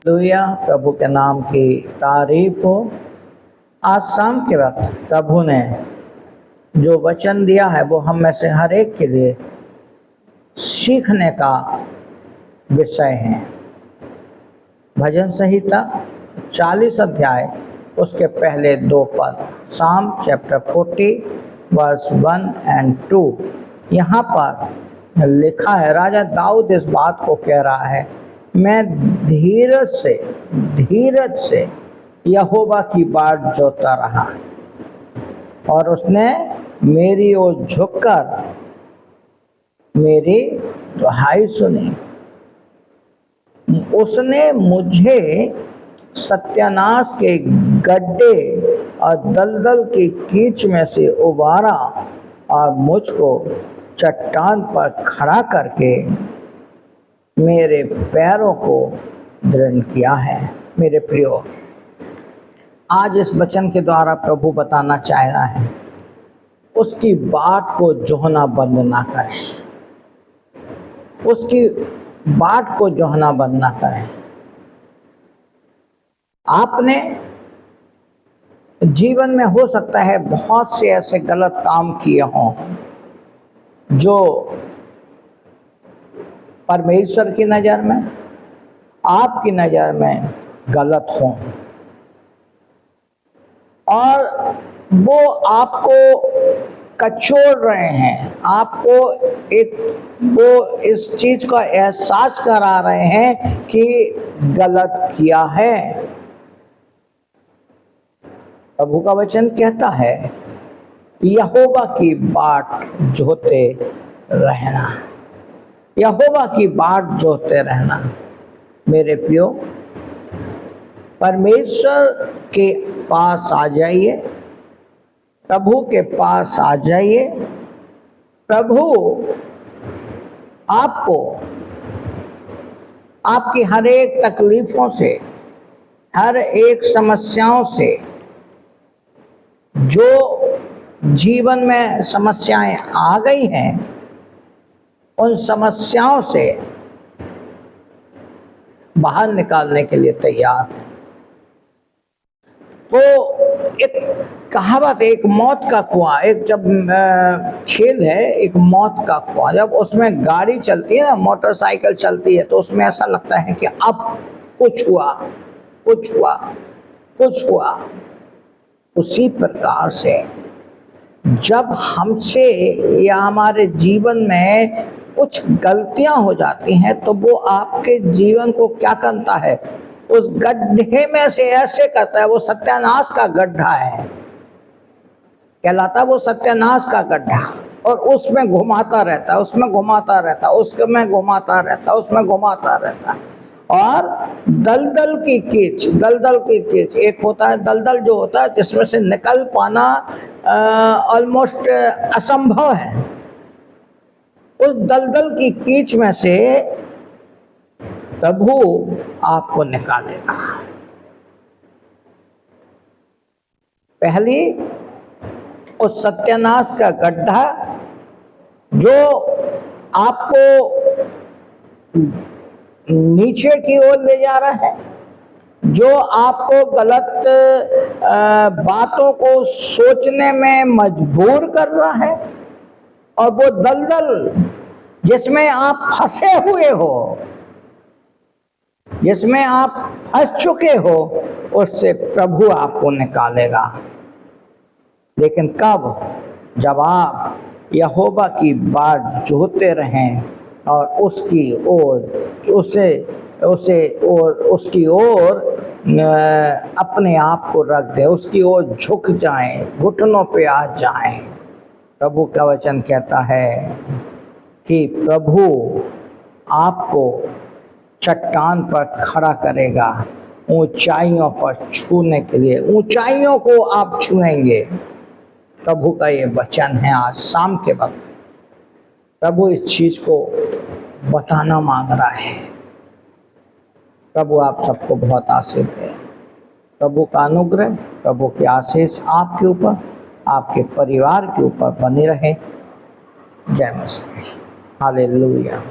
Hallelujah, प्रभु के नाम की तारीफ हो। आज शाम के वक्त प्रभु ने जो वचन दिया है वो हम में से हर एक के लिए सीखने का विषय है। भजन संहिता 40 अध्याय उसके पहले 2 पद, साम चैप्टर 40 वर्स 1 and 2। यहाँ पर लिखा है, राजा दाऊद इस बात को कह रहा है, मैं धीरज से यहोवा की बाट जोता रहा और उसने मेरी ओर झुककर मेरी दुहाई सुनी। उसने मुझे सत्यानाश के गड्ढे और दलदल की कीच में से उबारा और मुझको चट्टान पर खड़ा करके मेरे पैरों को दृढ़ किया है। मेरे प्रियो, आज इस वचन के द्वारा प्रभु बताना चाह रहा है, उसकी बाट को जोहना बंद ना करें, उसकी बाट को जोहना बंद ना करें। आपने जीवन में हो सकता है बहुत से ऐसे गलत काम किए हों जो परमेश्वर की नज़र में, आपकी नज़र में गलत हों, और वो आपको कचोड़ रहे हैं, आपको वो इस चीज़ का एहसास करा रहे हैं कि गलत किया है। प्रभु का वचन कहता है, यहोवा की बाट जोते रहना, यहोवा की बाट जोते रहना। मेरे प्रियो, परमेश्वर के पास आ जाइए, प्रभु के पास आ जाइए। प्रभु आपको आपकी हर एक तकलीफों से, हर एक समस्याओं से, जो जीवन में समस्याएं आ गई हैं, उन समस्याओं से बाहर निकालने के लिए तैयार है। तो एक कहावत, एक मौत का कुआं, एक जब खेल है, एक मौत का कुआं, जब उसमें गाड़ी चलती है ना, मोटरसाइकिल चलती है, तो उसमें ऐसा लगता है कि अब कुछ हुआ, कुछ हुआ, कुछ हुआ। उसी प्रकार से जब हमसे या हमारे जीवन में कुछ गलतियां हो जाती हैं, तो वो आपके जीवन को क्या करता है, उस गड्ढे में से ऐसे करता है, वो सत्यानाश का गड्ढा है कहलाता है, वो सत्यानाश का गड्ढा, और उसमें घुमाता रहता है, उसमें घुमाता रहता है, उसमें घुमाता रहता है, उसमें घुमाता रहता है। और दलदल की कीच, दलदल की कीच, एक होता है दलदल जो होता है जिसमें से निकल पाना ऑलमोस्ट असंभव है। उस दलदल की कीच में से प्रभु आपको निकालेगा। पहली, उस सत्यानाश का गड्ढा जो आपको नीचे की ओर ले जा रहा है, जो आपको गलत बातों को सोचने में मजबूर कर रहा है, और वो दलदल जिसमें आप फंसे हुए हो, जिसमें आप फंस चुके हो, उससे प्रभु आपको निकालेगा। लेकिन कब? जब आप यहोवा की बाट जोते रहें और उसकी ओर अपने आप को रख दे, उसकी ओर झुक जाएं, घुटनों पे आ जाएं। प्रभु का वचन कहता है कि प्रभु आपको चट्टान पर खड़ा करेगा, ऊंचाइयों पर छूने के लिए, ऊंचाइयों को आप छुएंगे। प्रभु का ये वचन है आज शाम के वक्त। प्रभु इस चीज को बताना मांग रहा है। प्रभु आप सबको बहुत आशीष दे। प्रभु का अनुग्रह, प्रभु की आशीष आपके ऊपर, आपके परिवार के ऊपर बनी रहे। जय मसीह। हालेलुया।